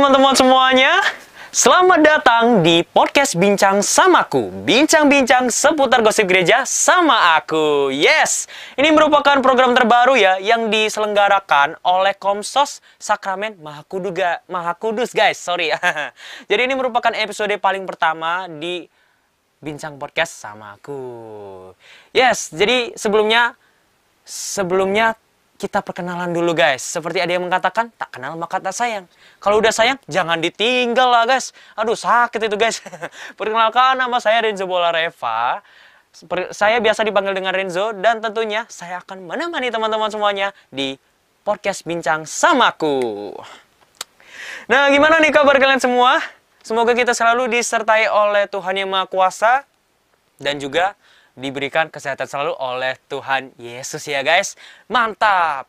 teman-teman semuanya, selamat datang di podcast Bincang Samaku. Bincang-bincang seputar gosip gereja sama aku. Yes, ini merupakan program terbaru ya yang diselenggarakan oleh Komsos Sakramen Maha Kudus guys, sorry ya. Jadi ini merupakan episode paling pertama di Bincang Podcast sama aku. Yes, jadi sebelumnya kita perkenalan dulu guys. Seperti ada yang mengatakan, tak kenal maka tak sayang. Kalau udah sayang, jangan ditinggal lah guys. Aduh sakit itu guys. Perkenalkan, nama saya Renzo Bolareva. Saya biasa dipanggil dengan Renzo. Dan tentunya saya akan menemani teman-teman semuanya di podcast Bincang Samaku. Nah, gimana nih kabar kalian semua? Semoga kita selalu disertai oleh Tuhan Yang Maha Kuasa. Dan juga diberikan kesehatan selalu oleh Tuhan Yesus ya guys. Mantap.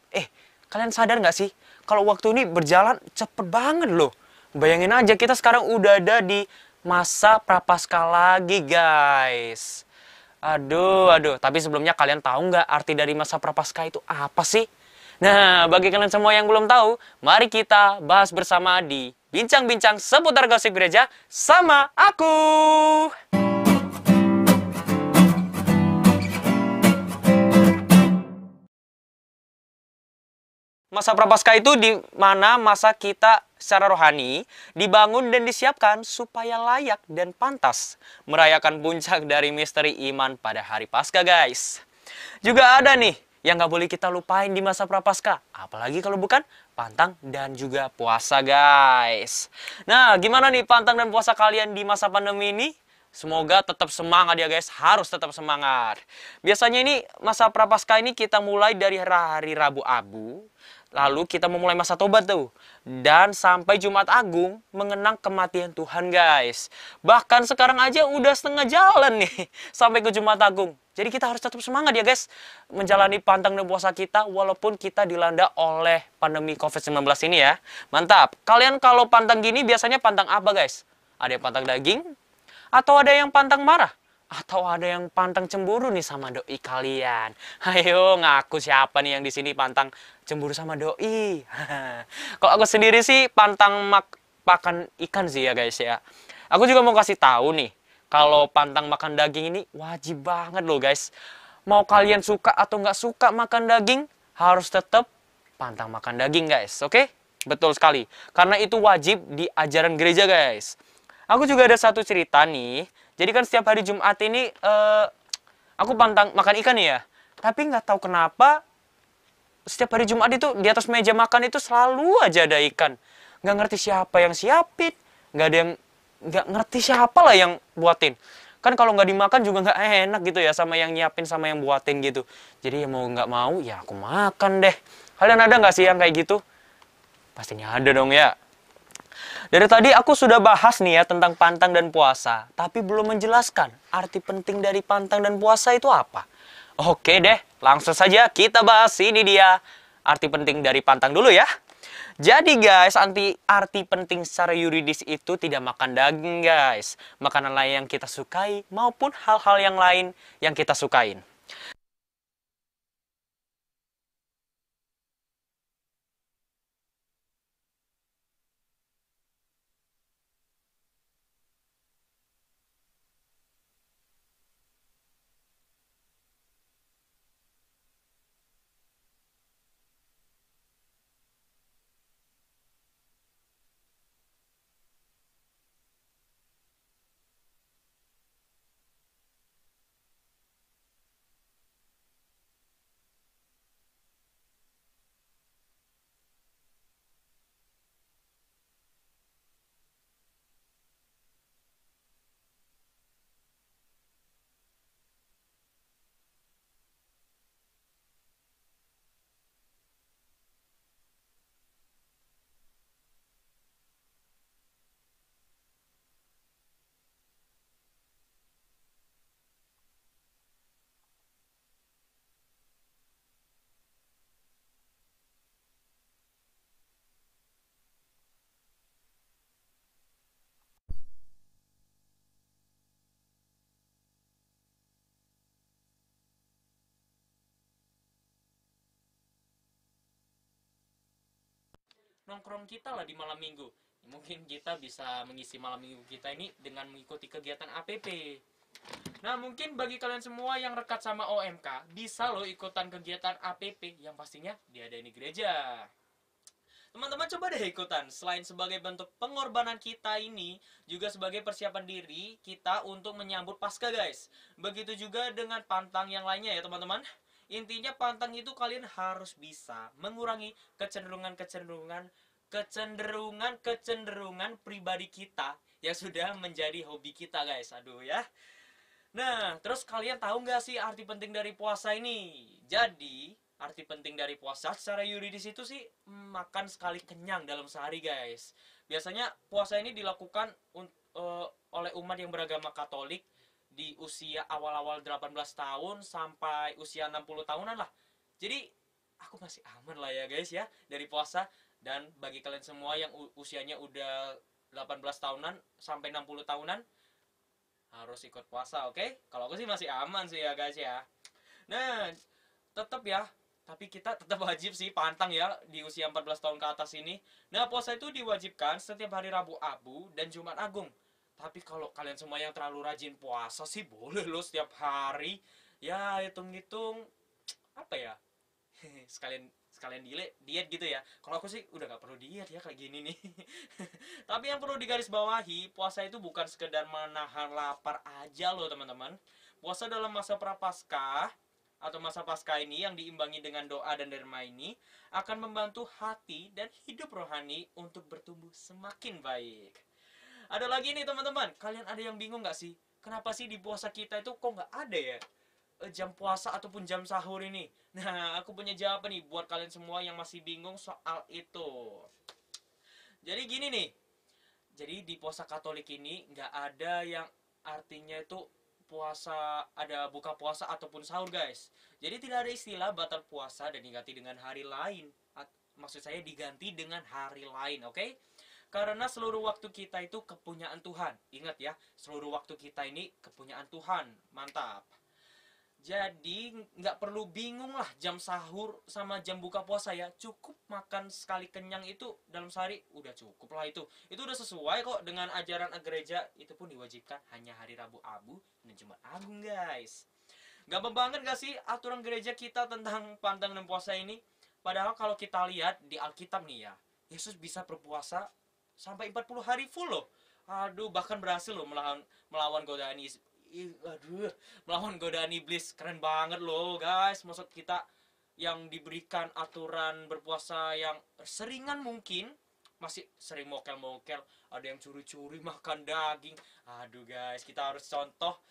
Kalian sadar nggak sih kalau waktu ini berjalan cepet banget loh. Bayangin aja kita sekarang udah ada di masa prapaskah lagi guys. Aduh. Tapi sebelumnya kalian tahu nggak arti dari masa prapaskah itu apa sih? Nah, bagi kalian semua yang belum tahu, mari kita bahas bersama di Bincang-bincang seputar gosip gereja sama aku. Masa prapaskah itu di mana masa kita secara rohani dibangun dan disiapkan supaya layak dan pantas merayakan puncak dari misteri iman pada hari Paskah guys. Juga ada nih yang gak boleh kita lupain di masa prapaskah, apalagi kalau bukan pantang dan juga puasa guys. Nah, gimana nih pantang dan puasa kalian di masa pandemi ini? Semoga tetap semangat ya guys, harus tetap semangat. Biasanya ini masa prapaskah ini kita mulai dari hari Rabu Abu. Lalu kita memulai masa tobat tuh. Dan sampai Jumat Agung mengenang kematian Tuhan guys. Bahkan sekarang aja udah setengah jalan nih sampai ke Jumat Agung. Jadi kita harus tetap semangat ya guys. Menjalani pantang dan puasa kita walaupun kita dilanda oleh pandemi COVID-19 ini ya. Mantap. Kalian kalau pantang gini biasanya pantang apa guys? Ada yang pantang daging? Atau ada yang pantang marah? Atau ada yang pantang cemburu nih sama doi kalian? Ayo ngaku siapa nih yang di sini pantang cemburu sama doi? Kalau aku sendiri sih pantang makan ikan sih ya guys ya. Aku juga mau kasih tahu nih, kalau pantang makan daging ini wajib banget loh guys. Mau kalian suka atau nggak suka makan daging, harus tetap pantang makan daging guys, oke? Betul sekali, karena itu wajib di ajaran gereja guys. Aku juga ada satu cerita nih. Jadi kan setiap hari Jumat ini aku pantang makan ikan ya. Tapi nggak tahu kenapa setiap hari Jumat itu di atas meja makan itu selalu aja ada ikan. Nggak ngerti siapa yang siapin. Nggak ngerti siapa lah yang buatin. Kan kalau nggak dimakan juga nggak enak gitu ya sama yang nyiapin sama yang buatin gitu. Jadi ya mau nggak mau ya aku makan deh. Kalian ada nggak sih yang kayak gitu? Pastinya ada dong ya. Dari tadi aku sudah bahas nih ya tentang pantang dan puasa, tapi belum menjelaskan arti penting dari pantang dan puasa itu apa. Oke deh, langsung saja kita bahas ini dia arti penting dari pantang dulu ya. Jadi guys, arti penting secara yuridis itu tidak makan daging guys. Makanan lain yang kita sukai maupun hal-hal yang lain yang kita sukain. nongkrong kita lah di malam minggu. Mungkin kita bisa mengisi malam minggu kita ini dengan mengikuti kegiatan APP. Nah, mungkin bagi kalian semua yang rekat sama OMK, bisa loh ikutan kegiatan APP yang pastinya diadain di gereja. Teman-teman coba deh ikutan. Selain sebagai bentuk pengorbanan kita ini, juga sebagai persiapan diri kita untuk menyambut Paskah, guys. Begitu juga dengan pantang yang lainnya ya, teman-teman. Intinya pantang itu kalian harus bisa mengurangi kecenderungan pribadi kita yang sudah menjadi hobi kita, guys. Aduh ya. Nah, terus kalian tahu nggak sih arti penting dari puasa ini? Jadi, arti penting dari puasa secara yuridis itu sih makan sekali kenyang dalam sehari, guys. Biasanya puasa ini dilakukan oleh umat yang beragama Katolik di usia awal-awal 18 tahun sampai usia 60 tahunan lah. Jadi, aku masih aman lah ya, guys ya, dari puasa. Dan bagi kalian semua yang usianya udah 18 tahunan sampai 60 tahunan, harus ikut puasa, oke? Kalau aku sih masih aman sih ya, guys ya. Nah, tetap ya, tapi kita tetap wajib sih pantang ya di usia 14 tahun ke atas ini. Nah, puasa itu diwajibkan setiap hari Rabu Abu dan Jumat Agung. Tapi kalau kalian semua yang terlalu rajin puasa sih boleh loh setiap hari. Ya, hitung-hitung apa ya? sekalian sekalian diet gitu ya. Kalau aku sih udah gak perlu diet ya kayak gini nih. Tapi yang perlu digarisbawahi, puasa itu bukan sekedar menahan lapar aja loh teman-teman. Puasa dalam masa prapaskah atau masa pasca ini yang diimbangi dengan doa dan derma ini akan membantu hati dan hidup rohani untuk bertumbuh semakin baik. Ada lagi nih teman-teman, kalian ada yang bingung gak sih? Kenapa sih di puasa kita itu kok gak ada ya jam puasa ataupun jam sahur ini? Nah, aku punya jawaban nih buat kalian semua yang masih bingung soal itu. Jadi gini nih, jadi di puasa Katolik ini nggak ada yang artinya itu puasa, ada buka puasa ataupun sahur, guys. Jadi tidak ada istilah batal puasa dan diganti dengan hari lain. Maksud saya diganti dengan hari lain, oke? Karena seluruh waktu kita itu kepunyaan Tuhan. Ingat ya, seluruh waktu kita ini kepunyaan Tuhan. Mantap. Jadi nggak perlu bingung lah jam sahur sama jam buka puasa ya. Cukup makan sekali kenyang itu dalam sehari udah cukup lah itu. Itu udah sesuai kok dengan ajaran gereja. Itu pun diwajibkan hanya hari Rabu Abu dan Jumat Agung, guys. Gampang banget gak sih aturan gereja kita tentang pantang dan puasa ini? Padahal kalau kita lihat di Alkitab nih ya, Yesus bisa berpuasa sampai 40 hari full loh. Aduh, bahkan berhasil loh melawan godaan melawan godaan iblis. Keren banget loh, guys. Maksud kita yang diberikan aturan berpuasa yang seringan mungkin masih sering mokel-mokel, ada yang curi-curi makan daging. Aduh, guys, kita harus contoh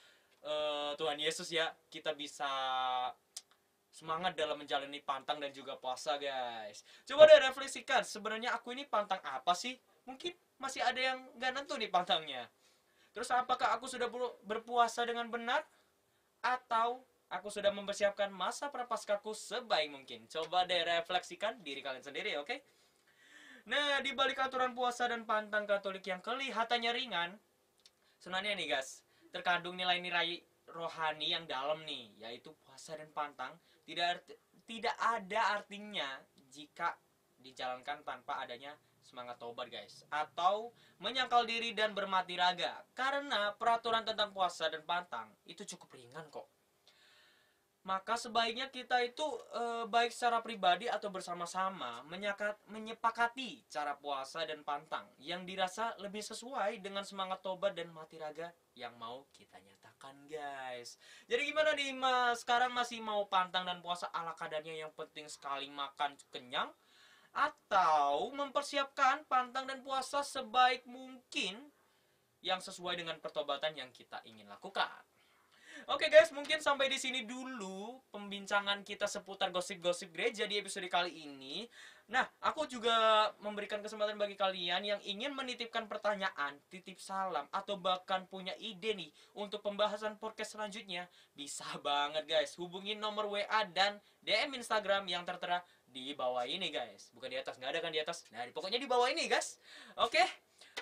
Tuhan Yesus ya. Kita bisa semangat dalam menjalani pantang dan juga puasa, guys. Coba deh refleksikan, sebenarnya aku ini pantang apa sih? Mungkin masih ada yang gak nentu nih pantangnya. Terus apakah aku sudah berpuasa dengan benar? Atau aku sudah mempersiapkan masa prapaskahku sebaik mungkin? Coba deh refleksikan diri kalian sendiri, oke? Nah, di balik aturan puasa dan pantang Katolik yang kelihatannya ringan, sebenarnya nih guys, terkandung nilai-nilai rohani yang dalam nih, yaitu puasa dan pantang tidak ada artinya jika dijalankan tanpa adanya semangat tobat, guys, atau menyangkal diri dan bermati raga. Karena peraturan tentang puasa dan pantang itu cukup ringan kok. Maka sebaiknya kita itu baik secara pribadi atau bersama-sama menyepakati cara puasa dan pantang yang dirasa lebih sesuai dengan semangat tobat dan mati raga yang mau kita nyatakan, guys. Jadi gimana nih, Mas? Sekarang masih mau pantang dan puasa ala kadarnya yang penting sekali makan kenyang, atau mempersiapkan pantang dan puasa sebaik mungkin yang sesuai dengan pertobatan yang kita ingin lakukan? Oke, guys, mungkin sampai di sini dulu pembincangan kita seputar gosip-gosip gereja di episode kali ini. Nah, aku juga memberikan kesempatan bagi kalian yang ingin menitipkan pertanyaan, titip salam, atau bahkan punya ide nih untuk pembahasan podcast selanjutnya. Bisa banget, guys. Hubungin nomor WA dan DM Instagram yang tertera di bawah ini, guys. Bukan di atas, nggak ada kan di atas. Nah, pokoknya di bawah ini, guys. Oke,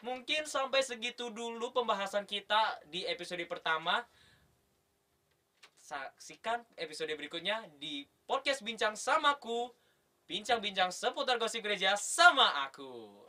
mungkin sampai segitu dulu pembahasan kita di episode pertama. Saksikan episode berikutnya di podcast Bincang Samaku. bincang-bincang seputar gosip gereja sama aku.